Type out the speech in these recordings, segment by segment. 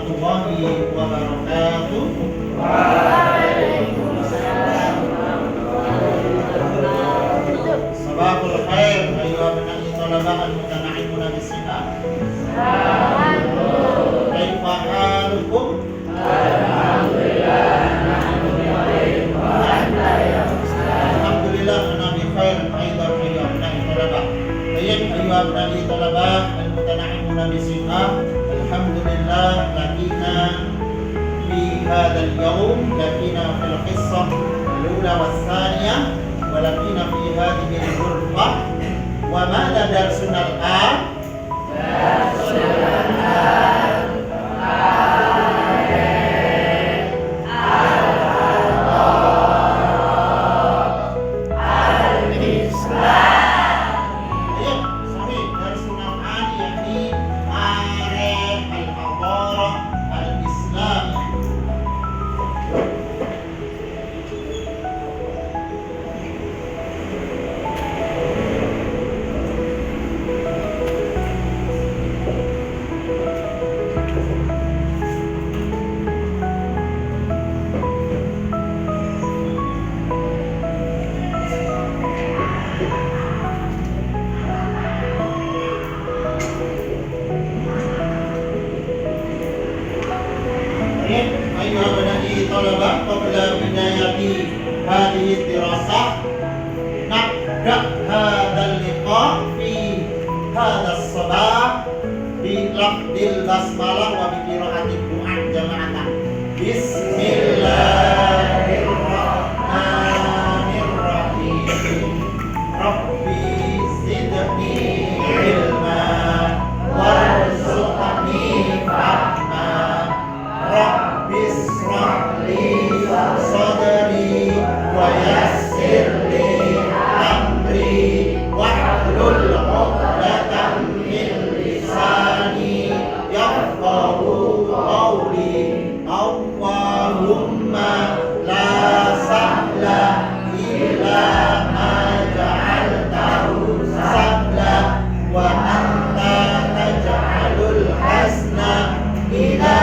warahmatullahi wabarakatuh. Sabahul khair ayyuha bani talabah al-mutana'imuna bis-sihat. Kaifa halukum? Alhamdulillah ana bi khair aidan ayyuha bani talabah. Ayyuha bani talabah al-mutana'imuna bis-sihat. Alhamdulillah lakina fi hadzal yawm lakina fil qissah al-ula was-thaniyah wa lakina fi hadhihi al-ghurfah. Wa madha darsuna al-an? أيها بني طلبة قبل بداية هذه الدراسة نبدأ هذا اللقاء في هذا الصباح بلفظ البسملة وبقراءة الدعاء جماعة. بسم الله الرحمن الرحيم. ربي زدني علما وارزقني فهما. Rabbi ishrah li sadri wa yassir li amri wahlul 'uqdatam min lisani yafqahu qawli. Allahumma la sahla illa ma ja'altahu sahla wa anta taj'alul hasna ila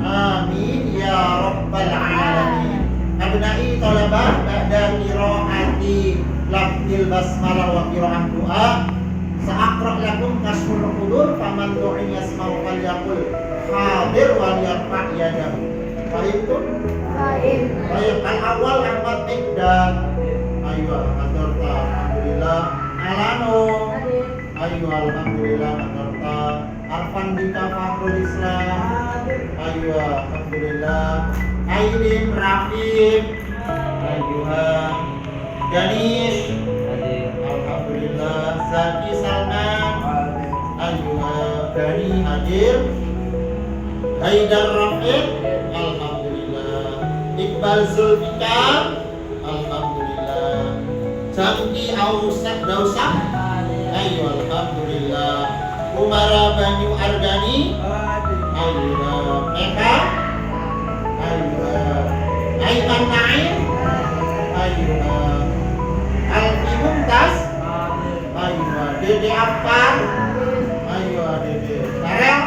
Amin ya rabbal alamin. Abna'i talabah ba'da qiraati lafzil basmalah wa qira'at du'a sa'aqra' lakum kashful qudur faman du'i yasma'u falyaqul hadir wal yarfa' yadahu. Fahimtum? Baik, al-awwal Ahmad Miqdad. Ayo hadarta alhamdulillah. Alano. Ayo alhamdulillah hadarta. Arfan Dika Fakhrul Islam. Ayo alhamdulillah. Aidin Rafif. Ayuha Danish. Alhamdulillah. Zaki Salman. Ayuha Dani hadir. Haidar Rafiq. Alhamdulillah. Iqbal Zulfikar. Alhamdulillah. Jangki Ausak Dausak. Ayo alhamdulillah. Umara Banyu Argani. Ayo Eka. Ayo Aiman Naim. Ayo Alfi Mumtaz. Ayo Dede Affan. Ayo Dede Karel.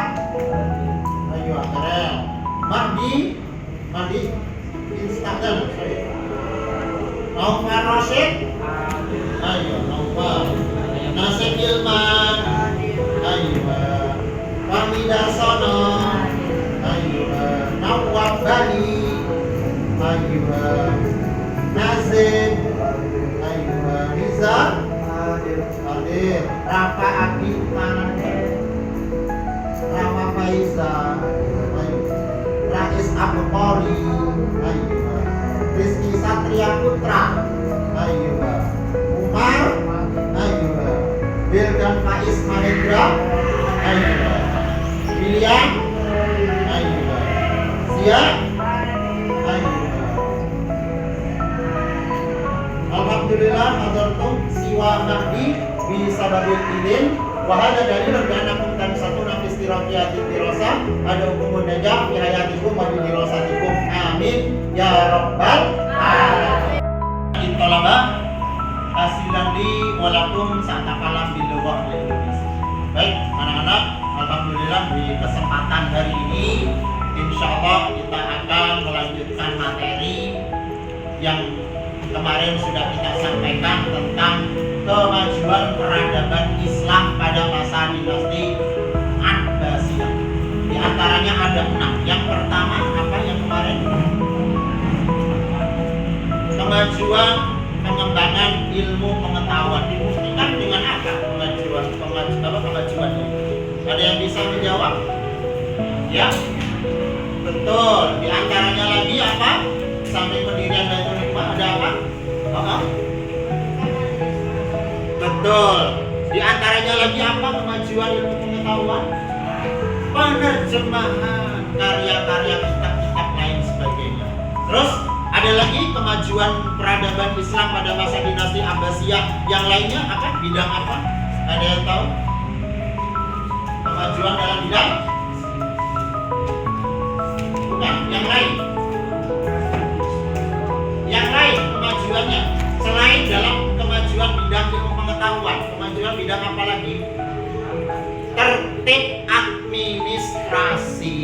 Ayo Karel. Mahdi Instagram. Naufal Rashid. Ayo Naufal. Nasib Ilman. Ayo Fahmi Darsono. Ayo Nawab Bani. Ayo Nazim. Ayo Riza hadir. Rafa Abiman. Rafa Faiza. Ayo Rais Abu Qori. Ayo Rizky Satria Putra. Ayo Umar. Ayo Bildan Faiz Mahendra. Ayo William. Ayo Zia. Ayo alhamdulillah hadartum siwa mahdi bisa babil idin wahada dalil beranakum dan satu nafis tirafiatin dirasa ada hukum najah fi hayatikum wa dirasatikum. Amin ya rabbal alamin. Talabah hasilan di walakum sa'takalam bil lughah Indonesia. Baik anak-anak, alhamdulillah alhamdulillah di kesempatan hari ini insya Allah kita akan melanjutkan materi yang kemarin sudah kita sampaikan tentang kemajuan peradaban Islam pada masa dinasti Abbasiyah. Di antaranya ada 6. Yang pertama apa yang kemarin? Kemajuan pengembangan ilmu pengetahuan. Dibuktikan dengan apa kemajuan ini? Ada yang bisa menjawab? Ya, betul. Di antaranya lagi apa? Sampai pendirian Baitul Hikmah ada apa? Betul. Di antaranya lagi apa kemajuan ilmu pengetahuan? Penerjemahan karya-karya kitab-kitab lain sebagainya. Terus ada lagi kemajuan peradaban Islam pada masa dinasti Abbasiyah. Yang lainnya apa? Bidang apa? Ada yang tahu? Kemajuan dalam bidang? Bukan, yang lain. Yang lain kemajuannya selain dalam kemajuan bidang ilmu pengetahuan, kemajuan bidang apa lagi? Tertib administrasi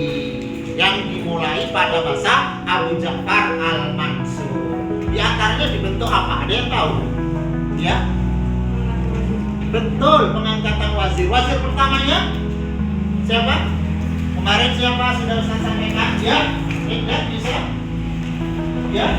yang dimulai pada masa Abu Ja'far Al-Mansur. Di antaranya dibentuk apa? Ada yang tahu? Ya? Betul, pengangkatan wazir. Wazir pertamanya siapa? Kemarin siapa sudah saya sampaikan? Ya? Ingat bisa? Ya?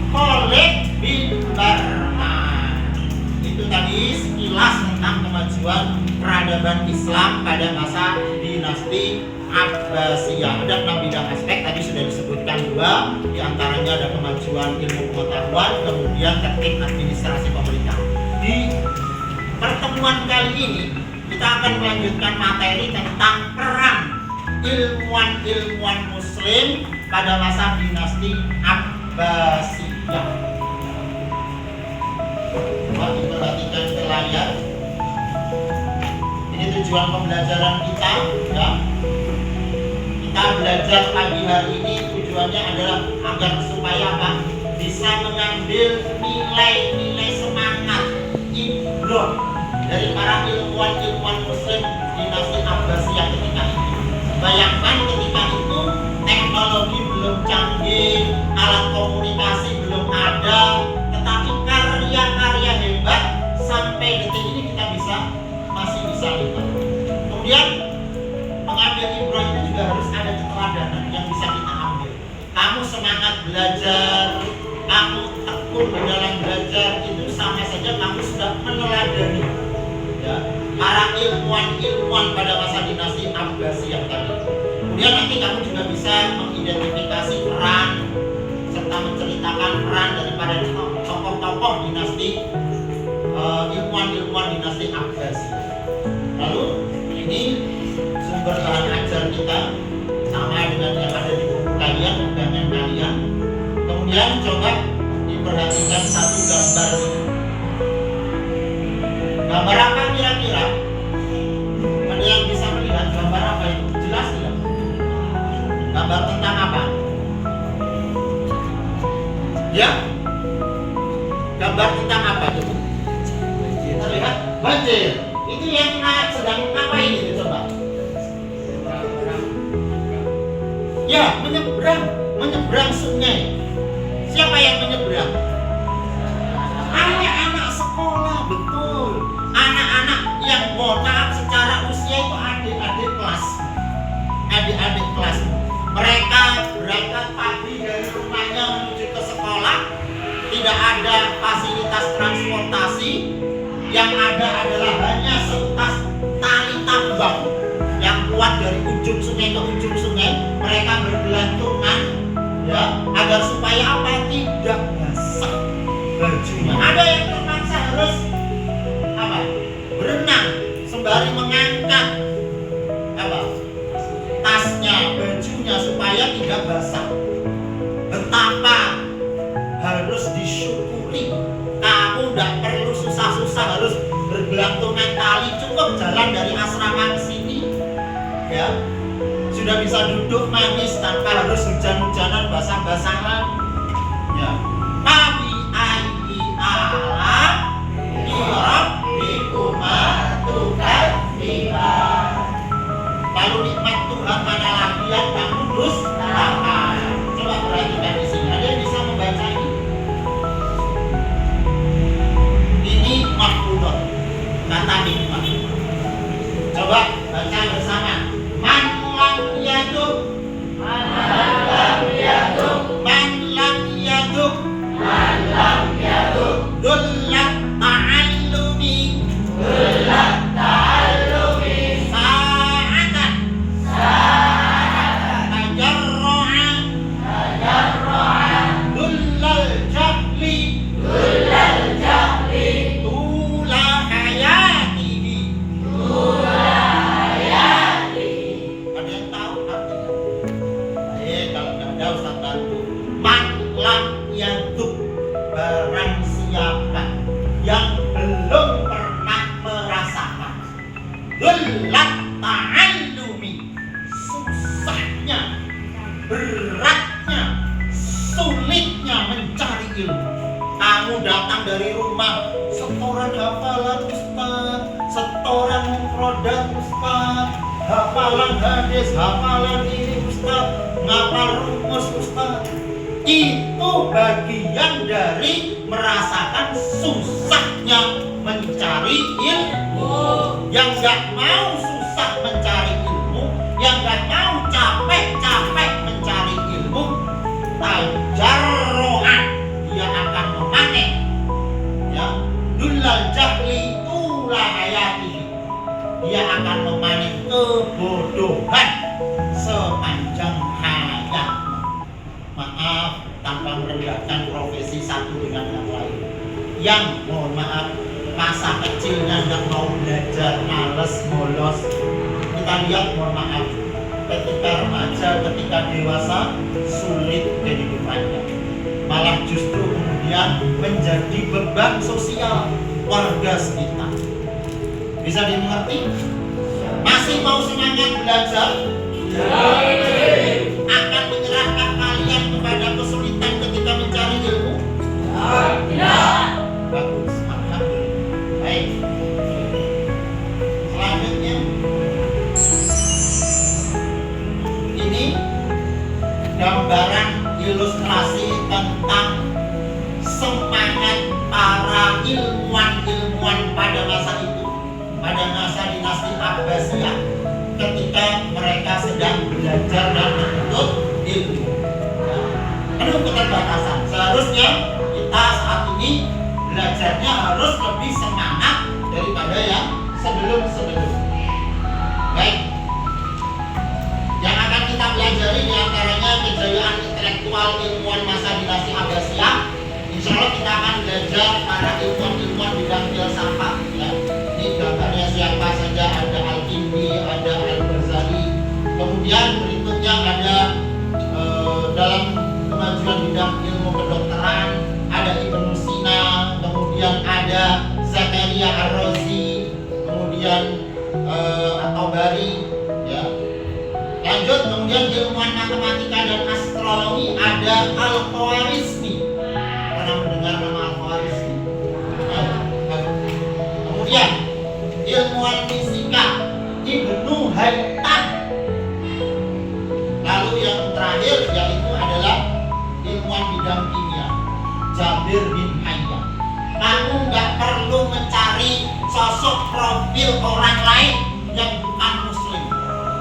Khalid bin Barman. Itu tadi sekilas tentang kemajuan peradaban Islam pada masa dinasti Abbasiyah. Ada 6 bidang aspek, tadi sudah disebutkan 2. Di antaranya ada kemajuan ilmu pengetahuan, kemudian tertib administrasi pemerintah. Di pertemuan kali ini kita akan melanjutkan materi tentang peran ilmuwan-ilmuwan muslim pada masa dinasti Abbasiyah. Mari perhatikan ke layar. Ini tujuan pembelajaran kita, ya. Kita belajar pagi hari ini tujuannya adalah agar supaya apa? Bisa mengambil nilai-nilai semangat ibrah dari para ilmuwan-ilmuwan muslim dinasti Abbasiyah ketika itu. Bayangkan ketika itu teknologi belum canggih, alat komunikasi belum ada, tetapi karya-karya hebat sampai detik ini kita masih bisa lihat. Kemudian mengambil ibrah itu juga harus ada keteladanan yang bisa kita ambil. Kamu semangat belajar, kamu tekun dalam belajar, itu sama saja kamu sudah meneladani, ya, para ilmuwan pada masa dinasti Abbasiyah tadi. Kemudian nanti kamu juga bisa mengidentifikasi peran serta menceritakan peran daripada tokoh-tokoh dinasti ilmuwan dinasti Abbasiyah. Lalu ini sumber bahan ajar kita sama dengan yang ada di buku kalian, pegangan kalian. Kemudian coba diperhatikan satu gambar ini. Gambar apa kira-kira? Ada yang bisa melihat gambar apa itu? Jelas tidak? Gambar tentang apa? Ya? Gambar tentang apa itu? Terlihat banjir. Itu yang sedang ngapain itu coba? Ya, menyeberang sungai. Siapa yang menyeberang? Anak-anak sekolah, betul. Anak-anak yang mohon secara usia itu adik-adik kelas. Mereka berangkat pagi dari rumahnya menuju ke sekolah. Tidak ada fasilitas transportasi. Yang ada adalah hanya setas tali tambang yang kuat dari ujung sungai ke ujung sungai. Mereka bergelantungan, ya, agar supaya apa? Tidak basah bajunya. Ada yang terpaksa harus apa? Berenang sembari mengangkat apa? Tasnya, bajunya supaya tidak basah. Betapa harus disyukuri. Kamu tidak perlu susah-susah harus bergelantungan tali, cukup jalan dari asrama ke sini, ya, sudah bisa duduk manis tanpa harus hujan-hujanan basah-basahan, ya. Tapi ayi ala birabikuma tukadziban. Lalu ada Ustaz bantu. Man lam yaduk, barang siapa yang belum pernah merasakan gelap ta'allumi, susahnya, beratnya, sulitnya mencari ilmu. Kamu datang dari rumah, setoran hafalan Ustaz, setoran mufradat Ustaz, hafalan hadis, hafalan ini Ustaz, ngapal rumus Ustaz. Itu bagian dari merasakan susahnya mencari ilmu. Yang gak mau susah mencari ilmu, yang gak mau capek-capek mencari ilmu, tajarro'an, dia akan memanen, ya, dullal jahli tula hayati, dia akan memanen kebodohan sepanjang hayatnya. Maaf, tanpa merendahkan profesi satu dengan yang lain, yang mohon maaf masa kecilnya nggak mau belajar, males, bolos, kita lihat mohon maaf ketika remaja, ketika dewasa sulit kehidupannya, malah justru kemudian menjadi beban sosial warga sekitar. Bisa dimengerti? Masih mau semangat belajar? Akan menyerahkan kalian kepada kesulitan ketika mencari ilmu? Tidak. Bagus, alhamdulillah. Baik. Selanjutnya, ini gambaran ilustrasi tentang semangat para ilmuwan-ilmuwan pada masa itu, pada masa dinasti Abbasiyah, ketika mereka sedang belajar dan menuntut ilmu. Penuh keterbatasan. Seharusnya kita saat ini belajarnya harus lebih semangat daripada yang sebelum-sebelumnya. Baik. Yang akan kita pelajari diantaranya kejayaan intelektual ilmuwan masa dinasti Abbasiyah. Insya Allah kita akan belajar para ilmuwan-ilmuwan bidang filsafat. Ya. Ini gambarnya siapa saja, ada Al-Kindi, ada Al-Ghazali. Kemudian berikutnya ada dalam kemajuan bidang ilmu kedokteran, ada Ibnu Sina, kemudian ada Zakaria Ar-Razi, kemudian At-Tabari, ya. Lanjut, kemudian ilmuwan matematika dan astronomi ada Al-Khwarizmi. Pernah mendengar nama Al-Khwarizmi? Kemudian ilmuwan fisika Ibnu Haytham. Lalu yang terakhir yaitu adalah ilmuwan bidang kimia Jabir bin Hayyan. Kamu nggak perlu mencari sosok profil orang lain yang bukan muslim.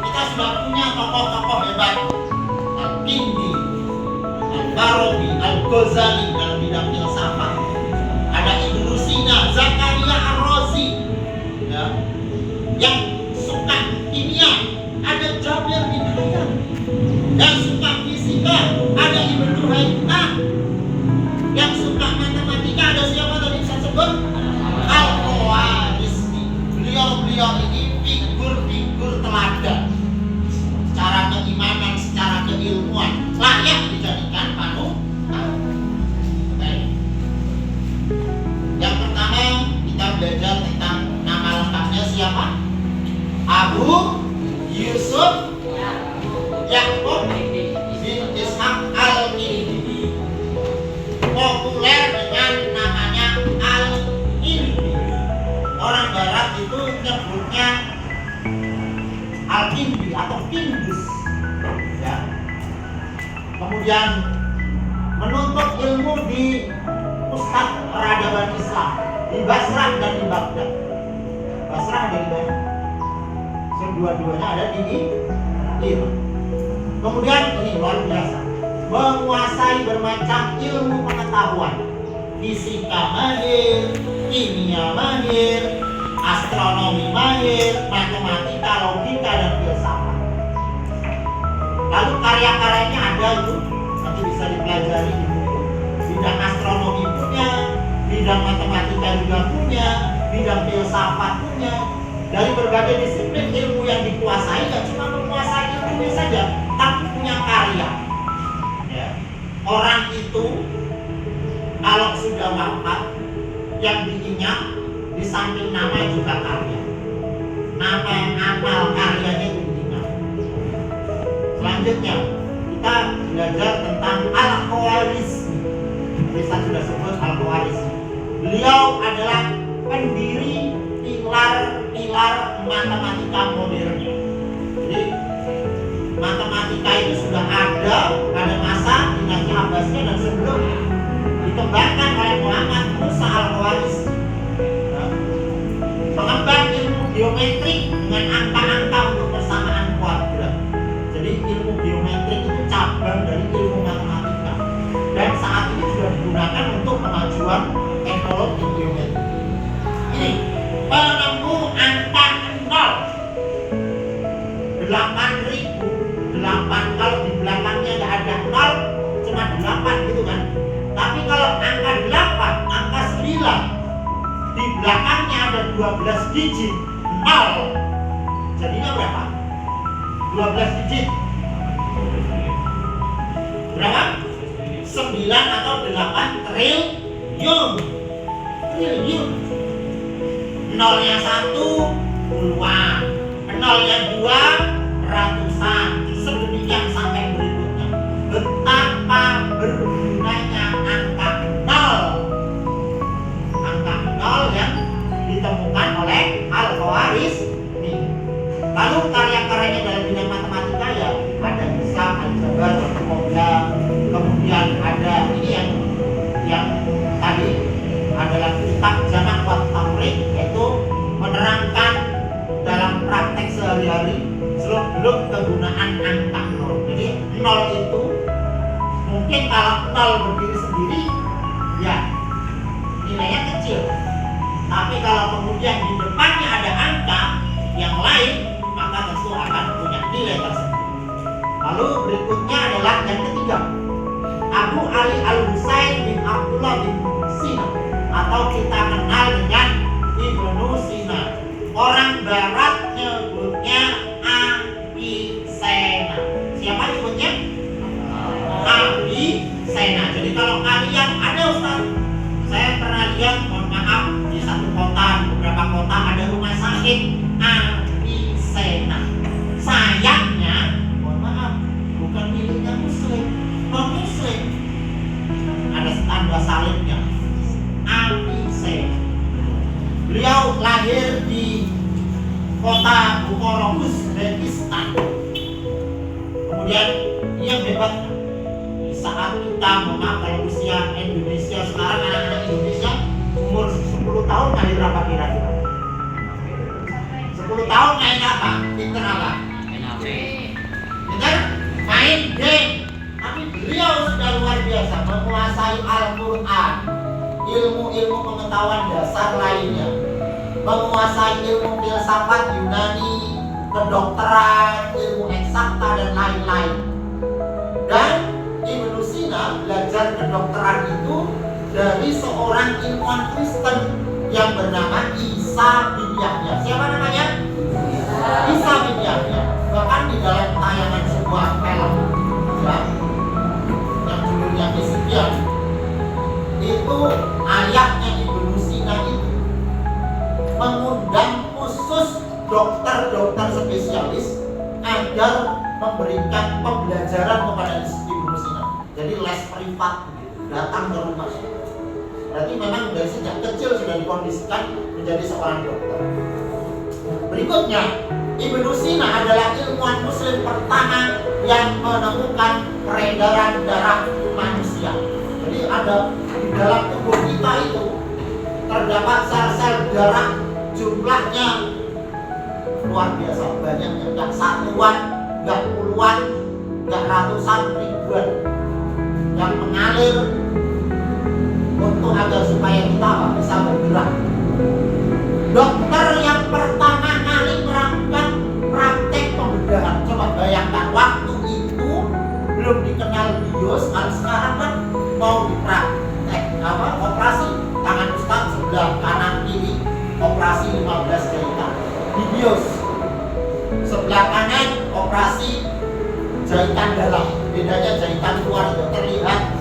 Kita sudah punya tokoh-tokoh hebat, Al-Kindi, Al-Farabi, Al-Ghazali dalam bidang filsafat. Ada Ibnu Sina, Zakaria Ar-Razi, ya, yang suka kimia, ada Jabir bin Hayyan. Yang suka fisika ada Ibnu Haytham. Yang suka matematika ada siapa tadi saya sebut? Al-Khwarizmi. Beliau-beliau ini figur-figur teladan secara keimanan, secara keilmuan, layak dijadikan panutan. Baik. Yang pertama kita belajar tentang nama lengkapnya siapa? Abu Yusuf Ya'qub bin Ishaq Al-Kindi, populer dengan namanya Al-Kindi. Orang Barat itu nyebutnya Al-Kindi atau Kindus, ya. Kemudian menuntut ilmu di pusat peradaban Islam di Basrah dan di Baghdad. Basrah ada di mana? Kedua-duanya ada di Iran. Kemudian ini luar biasa, menguasai bermacam ilmu pengetahuan, fisika mahir, kimia mahir, astronomi mahir, matematika, logika dan filsafat. Lalu karya-karyanya ada itu, nanti bisa dipelajari di buku. Bidang astronomi punya, bidang matematika juga punya, bidang filsafat punya. Dari berbagai disiplin ilmu yang dikuasai, tidak cuma menguasai ilmunya saja, tapi punya karya. orang itu kalau sudah wafat yang diingat di samping nama juga karya. Nama amal karyanya itu diingat. Selanjutnya kita belajar tentang Al-Khawarizmi. Saya sudah sebut Al-Khawarizmi. Beliau adalah pendiri pilar matematika modern. Jadi matematika itu sudah ada pada masa dinasti Abbasiyah dan sebelumnya, dikembangkan oleh Muhammad Musa Al-Khawarizmi. Pengembang ilmu geometrik dengan angka-angka untuk persamaan kuadrat. Jadi ilmu geometrik itu cabang dari ilmu matematika dan saat ini sudah digunakan untuk kemajuan teknologi geometrik. Ini penemu angka 0 8.008. Kalau di belakangnya nggak ada 0, cuma 8 gitu kan. Tapi kalau angka 8, angka 9, di belakangnya ada 12 digit 0, jadinya berapa? 12 digit berapa? 9 atau 8 triliun. Nolnya 1 puluhan, nolnya 2 ratusan, sedemikian sampai berikutnya. Betapa bergunanya angka 0. Angka 0 yang ditemukan oleh Al-Khawarizmi. Lalu karya-karyanya dalam bidang matematika ya ada hisab, aljabar, formula, kemudian ada ini yang tadi adalah kitab Jamak wa Tafriq, yaitu menerangkan dalam praktek sehari-hari seluk-beluk kegunaan angka 0. Jadi 0 itu mungkin kalau 0 berdiri sendiri ya nilainya kecil, tapi kalau kemudian di depannya ada angka yang lain maka tentu akan punya nilai tersendiri. Lalu berikutnya adalah yang ketiga, Abu Ali Al-Husain bin Abdullah bin Sina, atau kita kenal dengan Ibnu Sina. Orang barat nyebutnya Avicenna. Siapa nyebutnya? Avicenna. Jadi kalau kalian ada Ustaz, saya pernah lihat, mohon maaf, di satu kota, di beberapa kota ada rumah sakit Avicenna. Sayangnya, mohon maaf, bukan miliknya Muslim, non-Muslim. Ada tanda salibnya. Avicenna. Beliau lahir di kota Bukhara, Uzbekistan. Kemudian yang hebat, di saat kita kalau usia Indonesia sekarang, anak-anak Indonesia umur 10 tahun lahir apa kira-kira? 10 tahun main apa? Pinter apa? Pinter? Main game. Tapi beliau sudah luar biasa menguasai Al-Quran, ilmu-ilmu pengetahuan dasar lainnya, menguasai ilmu filsafat Yunani, kedokteran, ilmu eksakta dan lain-lain. Dan Ibnu Sina belajar kedokteran itu dari seorang ilmuwan Kristen yang bernama Isa bin Yahya. Siapa namanya? Isa bin Yahya. Bahkan di dalam tayangan sebuah film ya, yang judulnya Misian, itu ayahnya Ibnu Sina itu mengundang khusus dokter-dokter spesialis agar memberikan pembelajaran kepada Ibnu Sina. Jadi les privat datang ke rumah. Berarti memang dari sejak kecil sudah dikondisikan menjadi seorang dokter. Berikutnya, Ibnu Sina adalah ilmuwan Muslim pertama yang menemukan peredaran darah manusia. Jadi ada di dalam tubuh kita itu terdapat sel-sel darah, jumlahnya luar biasa banyaknya, nggak satuan, nggak puluhan, nggak ratusan, ribuan, yang mengalir untuk agar supaya kita bisa bergerak. Dokter yang pertama kali melakukan praktek pembedahan, coba bayangkan waktu itu belum dikenal bios. Kalau sekarang kan mau dipraktek operasi tangan Ustaz sebelah kanan kiri, operasi 15 jahitan di bios. Sebelah kanan operasi jahitan dalam, bedanya jahitan luar itu terlihat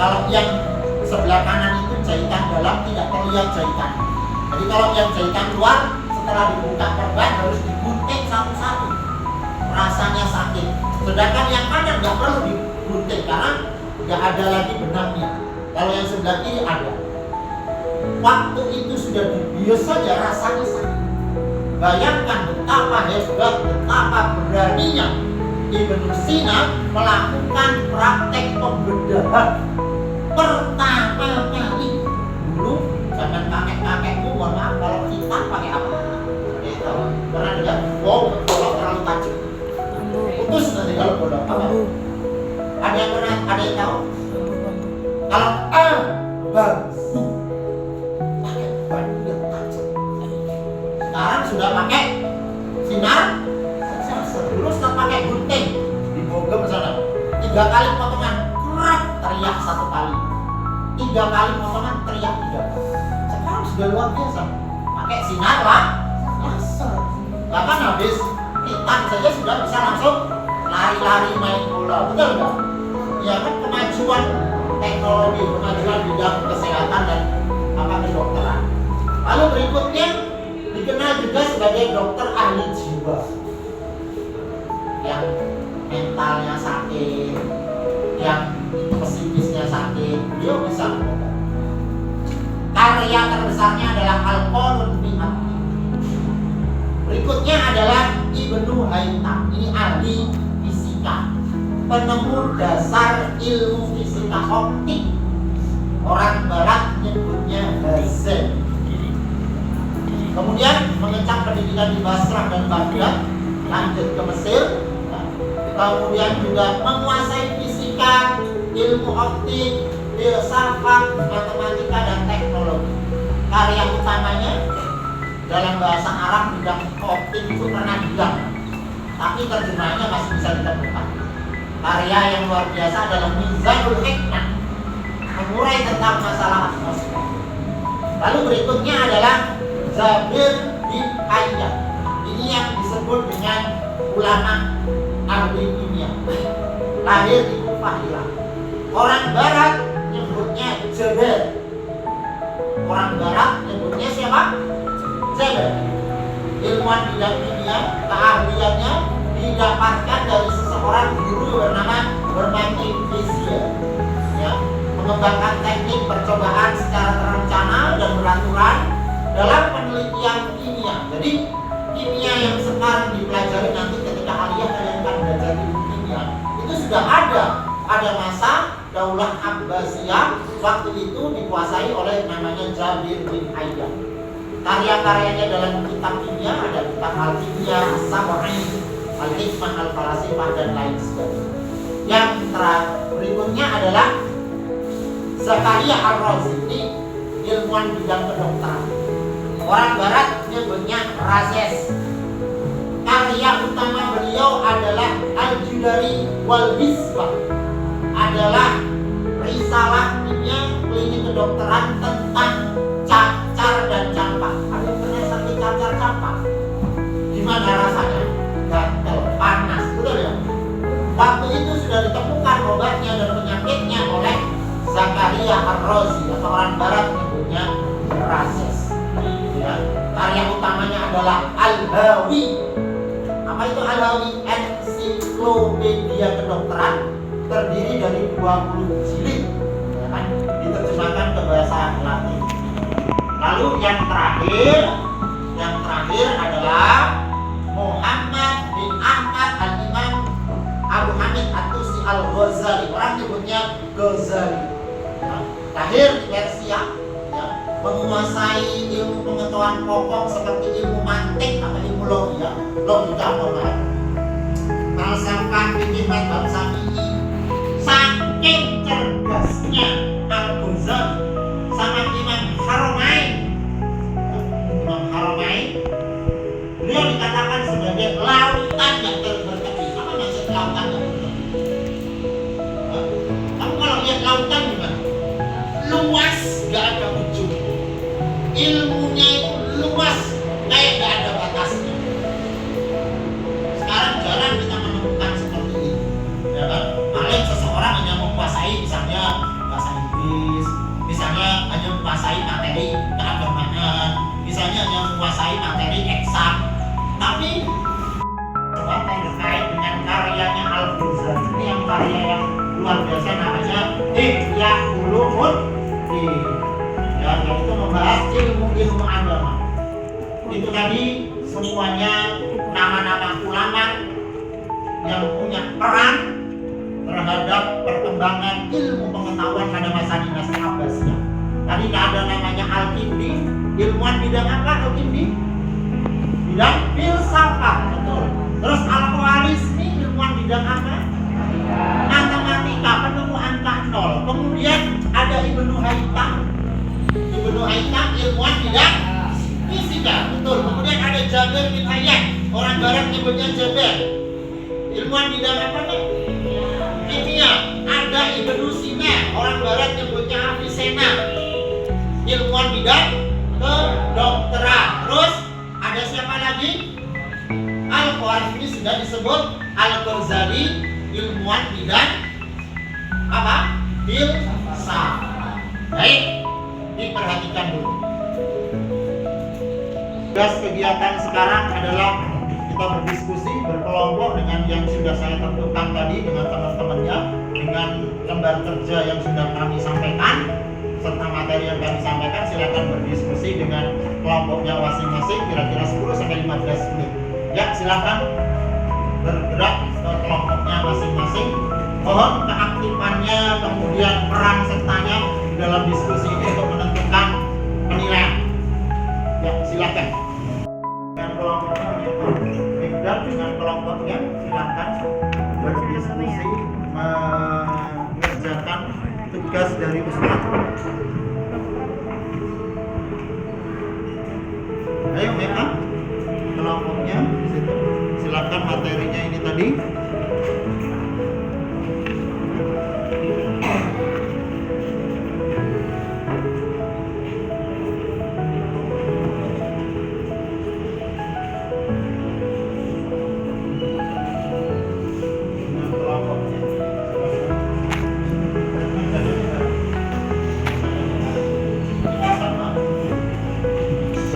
Kalau yang sebelah kanan itu jahitan dalam tidak terlihat jahitan. Jadi kalau yang jahitan luar setelah dibuka perban harus digunting satu-satu. Rasanya sakit. Sedangkan yang kanan nggak perlu digunting karena nggak ada lagi benangnya. Kalau yang sebelah kiri ada. Waktu itu sudah dibius saja rasanya sakit. Bayangkan betapa hebat, betapa beraninya Ibnu Sina melakukan praktek pembedahan pertama kali. Dulu zaman kakek-kakekku, mohon maaf kalau kita pakai apa? Pernah dengar? Oh, golok terlalu tajam. Putus nanti kalau golok apa? Ada yang pernah? Ada yang tahu? Kalau bambu pakai bambu yang tajam. Sekarang sudah pakai sinar. Dulu sudah pakai gunting di bogem sana. 3 kali potongan, kerak teriak 1 kali. 3 kali potongan teriak 3 kali. Sekarang sudah luar biasa. Pakai sinar lah, laser. Bahkan habis hitam saja sudah bisa langsung lari-lari main bola. Betul nggak? Ya kan kemajuan teknologi, kemajuan bidang kesehatan dan kedokteran. Lalu berikutnya dikenal juga sebagai dokter ahli jiwa. Yang mentalnya sakit, yang psikisnya sakit, dia bisa mengobati. Karya terbesarnya adalah Al-Qanun fi Haqi. Berikutnya adalah Ibnu Haytham. Ini ahli fisika, penemu dasar ilmu fisika optik. Orang Barat menyebutnya Hazen. Kemudian mengecam pendidikan di Basrah dan Baghdad, lanjut ke Mesir. Kemudian juga menguasai fisika, ilmu optik, filsafat, matematika dan teknologi. Karya utamanya dalam bahasa Arab bidang optik itu pernah hilang, tapi terjemahannya masih bisa ditemukan. Karya yang luar biasa adalah Mizanul Hikmah, mengurai tentang masalah atmosfer. Lalu berikutnya adalah Jabir bin Hayyan. Ini yang disebut dengan ulama ahli kimia, lahir di Kufah, Irak. Orang Barat nyebutnya Jabir. Orang Barat nyebutnya siapa? Jabir. Ilmuwan bidang kimia, keahliannya didapatkan dari seseorang guru bernama Bermanti Fisher. Ya, mengembangkan teknik percobaan secara terencana dan beraturan dalam penelitian kimia. Jadi kimia yang sekarang dipelajari nanti ketika aliyah kalian akan belajar ilmu kimia itu sudah ada masa Daulah Abbasiyah waktu itu dikuasai oleh namanya Jabir bin Hayyan. Karya-karyanya dalam kitab kimia ada kitab Al-Kimia, As-Sab'i, Al-Hikmah, Al-Falasifah dan lain sebagainya. Yang berikutnya adalah Zakaria Ar-Razi, ini ilmuwan bidang kedokteran. Orang Barat menyebutnya Razes. Karya utama beliau adalah Al-Judari wal Hisbah, adalah risalah kimia klinik kedokteran tentang cacar dan campak. Ada yang pernah sakit cacar campak? Gimana rasanya? Gatal, panas, betul ya? Waktu itu sudah ditemukan obatnya dan penyakitnya oleh Zakaria Ar-Razi, atau orang Barat menyebutnya Razes. Ya. Karya utamanya adalah Al-Hawi. Apa itu Al-Hawi? Ensiklopedia kedokteran, terdiri dari 20 jilid, ya kan? Diterjemahkan ke bahasa Latin. Lalu yang terakhir adalah Muhammad bin Ahmad Al-Imam Abu Hamid At-Tusi Al-Ghazali. Orang nyebutnya Ghazali. Lahir di Persia, ya, menguasai ilmu pengetahuan pokok seperti ilmu mantik atau ilmu logika, falsafah, fikih, bangsa ini. Saking cerdasnya Al-Ghazali sama Imam Haramain, beliau dikatakan sebagai lautan yang bertepi. Apa maksud lautan yang bertepi? Kamu kalau lihat lautan gimana? Luas, gak ada ujung. Ilmunya itu luas, kayak gak ada batasnya. Sekarang jarang kita menemukan seperti ini, ya kan? Paling seseorang hanya menguasai misalnya bahasa luar biasa namanya Ihya Ulumuddin. Ya, itu membahas ilmu-ilmu agama. Itu tadi semuanya nama-nama ulama yang punya peran terhadap perkembangan ilmu pengetahuan pada masa dinasti Abbasiyah. Tadi ada namanya Al-Kindi, ilmuwan bidang apa Al-Kindi? Bidang filsafat, betul. Terus Al-Khwarizmi ilmuwan bidang apa? Matematika, penemu angka 0. Kemudian ada Ibnu Haytham. Ibnu Haytham ilmuwan bidang fisika, betul. Kemudian ada Jabir bin Hayyan, orang barat nyebutnya Jabir. Ilmuwan bidang apa nih? Kimia. Ada Ibnu Sina, orang barat nyebutnya Avicenna. Ilmuwan bidang kedokteran. Terus ada siapa lagi? Al-Khwarizmi sudah disebut. Al-Ghazali ilmuwan bidang apa? Filsafat. Baik, diperhatikan dulu. Tugas kegiatan sekarang adalah kita berdiskusi berkelompok dengan yang sudah saya tentukan tadi dengan teman-temannya, dengan lembar kerja yang sudah kami sampaikan serta materi yang kami sampaikan. Silakan berdiskusi dengan kelompoknya masing-masing kira-kira 10 sampai 15 menit. Ya, silakan bergerak ke kelompoknya masing-masing. Mohon keaktifannya, kemudian peran sertanya dalam diskusi ini untuk menentukan penilaian. Ya, silakan. Dengan kelompoknya, Mikdam dengan kelompoknya silakan berdiskusi mengerjakan tugas dari Ustaz. Ayo mereka kelompoknya di situ. Silakan materinya ini tadi.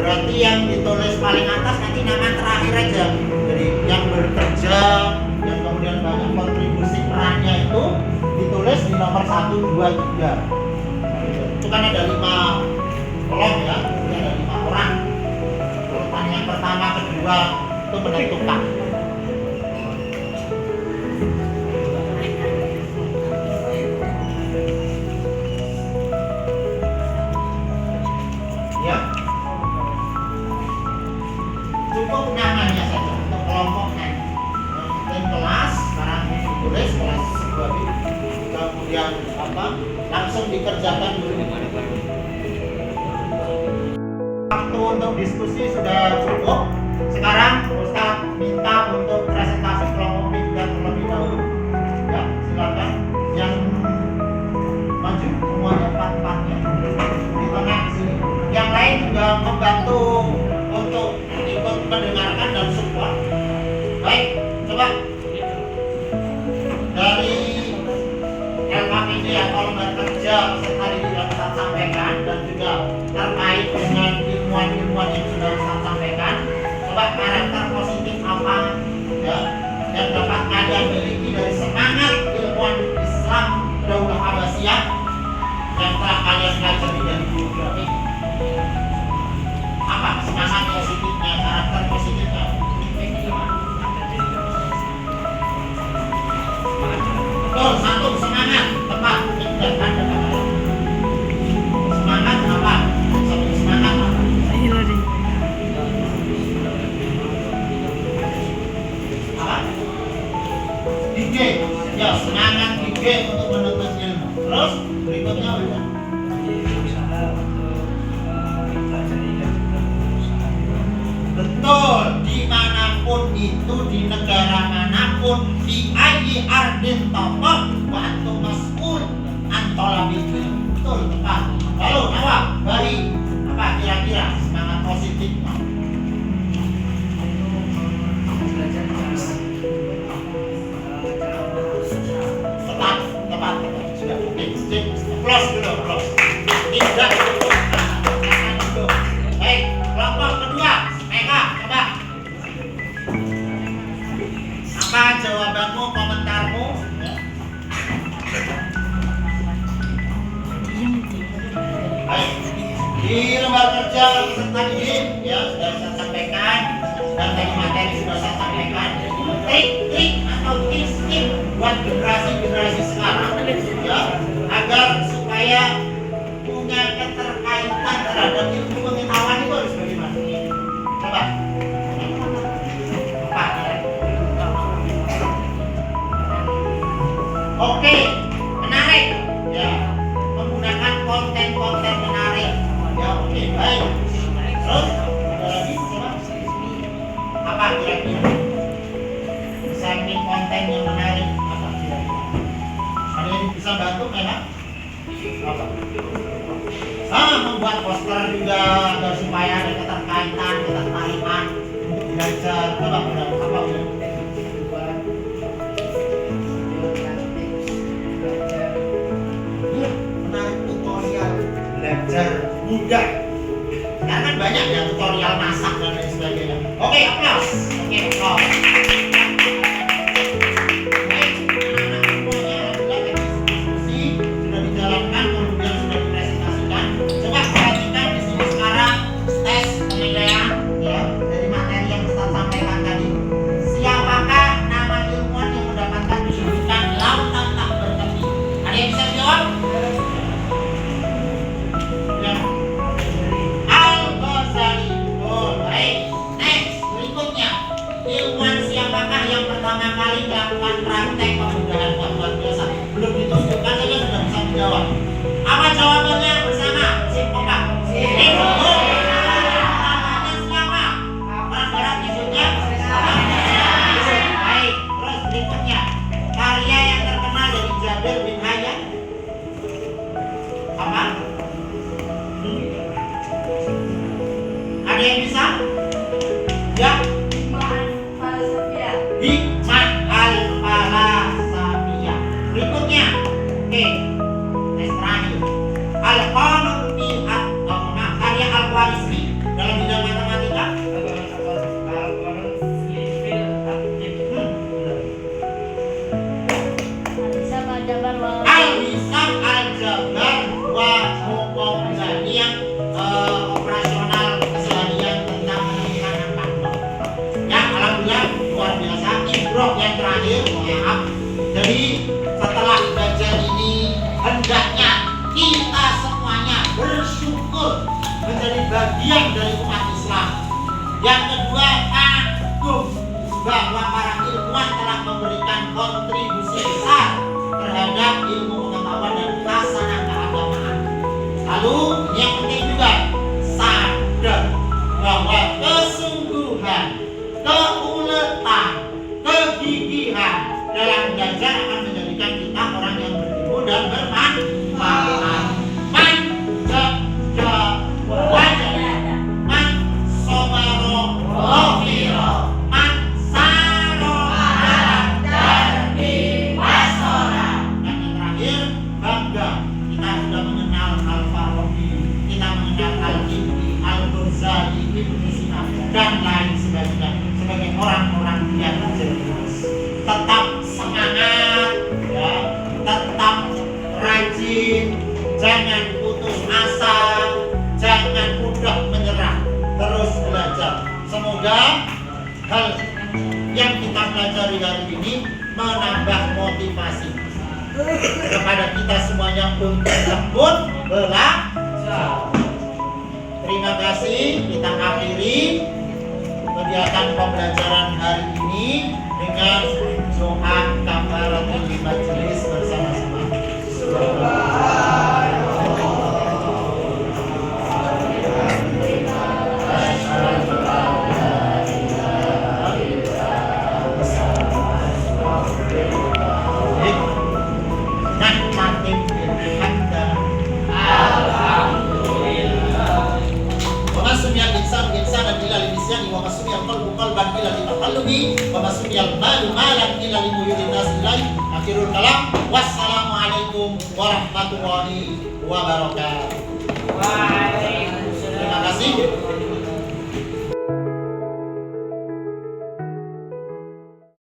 Berarti yang ditulis paling atas nanti nama terakhir aja. Jadi yang bekerja, yang kemudian banyak kontribusi perannya itu ditulis di nomor 1, 2, 3. Itu kan ada 5 kolom ya, ada 5 orang. Urutan yang pertama, kedua itu menentukan. Cukup namanya saja untuk kelompoknya. Yang kelas sekarang ditulis kelas 2B, kemudian langsung dikerjakan dulu. Waktu untuk diskusi sudah cukup. Sekarang Ustaz minta untuk presentasi kelompok Mikdam terlebih dahulu. Ya, silakan yang maju semuanya empat-empatnya di tengah sini. Yang lain juga membantu untuk ikut mendengarkan dan support. Baik, coba dari LKPD atau lembar kerja tadi sudah Ustaz sampaikan dan juga terkait dengan ilmuwan-ilmuwan yang sudah Ustaz sampaikan. Coba karakter positif apa ya yang dapat kalian miliki dari semangat ilmuwan Islam Daulah Abbasiyah yang telah kalian pelajari dari biografi. Apa semangat positifnya, karakter positifnya? Betul, satu semangat, tepat, tidak ada kata. Semangat apa? Satu semangat apa? Apa? Gigih, ya semangat gigih untuk menuntut ilmu. Terus berikutnya apa? Betul, dimanapun itu, di negara manapun, di ayyi ardin tokoh, wa antum mas'ul antolabil ilm. Betul, tepat. Lalu, Nawa, Bari, apa kira-kira semangat positifnya? Tepat. Sudah, oke, close dulu, close. Tidak cukup. Baik, kelompok kedua. Coba. Apa jawabanmu, komentarmu? Ya. Di lembar kerja peserta didik ya sudah saya sampaikan dan tadi materi sudah saya sampaikan. Trik atau tips buat generasi sekarang ya agar supaya punya keterkaitan terhadap ilmu pengetahuan itu harus bagaimana? Coba. Oke, menarik ya, menggunakan konten-konten menarik ya. Oke, baik. Terus ada lagi coba apa kira-kira samping konten yang menarik apa kira-kira ada yang bisa bantu memang apa membuat poster juga agar supaya ada keterkaitan untuk belajar coba apa udah belajar mudah karena kan banyak ya tutorial masak dan lain sebagainya. Oke, aplaus. Oke, aplaus. Baik, anak-anak semuanya alhamdulillah diskusi sudah dijalankan kemudian sudah dipresentasikan. Coba perhatikan di sini sekarang tes penilaian ya dari materi yang Ustaz sampaikan tadi. Siapakah nama ilmuwan yang mendapatkan julukan lautan tak bertepi? Ada yang bisa jawab? Yang pertama kali melakukan praktek pemudahan luar biasa belum ditunjukkan saja sudah bisa menjawab. Apa jawabannya bersama? Sip kompak. Namanya siapa? Orang-orang disebutnya. Baik, terus berikutnya karya yang terkenal dari Jabir bin Hayyan apa? Ada yang bisa? Ya. Hikmah al-falasafiyah. Berikutnya, oke, tes terakhir. Al-Qanun fi karya Al-Khwarizmi dalam bidang matematika. Al-Hisab al-Jabar wa Muqabilah. Ini yang operasional keseharian tentang menemukan angka. Ya, alhamdulillah luar biasa. Ibroh yang terakhir, maaf. Jadi setelah belajar ini hendaknya kita semuanya bersyukur menjadi bagian dari umat Islam. Yang kedua, kagum bahwa para ilmuwan telah memberikan kontribusi besar terhadap ilmu pengetahuan dan khasanah keagamaan. Lalu yang penting juga sadar bahwa kesungguhan, keuletan, kegigihan dalam belajar akan menjadikan kita orang yang berilmu dan bermanfaat. Man jaga wajah, man sobaro ghafira, man saro darbi wasora. Dan yang terakhir, bangga kita sudah mengenal Al-Farabi, kita mengenal Al-Kindi, Al-Ghazali, Ibnu Sina dan lain sebagainya sebagai orang-orang yang jenius. Tetap semangat ya, tetap rajin, jangan putus asa, jangan mudah menyerah, terus belajar. Semoga hal yang kita pelajari hari ini menambah motivasi kepada kita semuanya untuk lembut belajar. Terima kasih, kita akhiri kegiatan pembelajaran hari ini dengan doa kafaratul majelis bersama-sama. Akhirul kalam, wassalamualaikum warahmatullahi wabarakatuh. Terima kasih.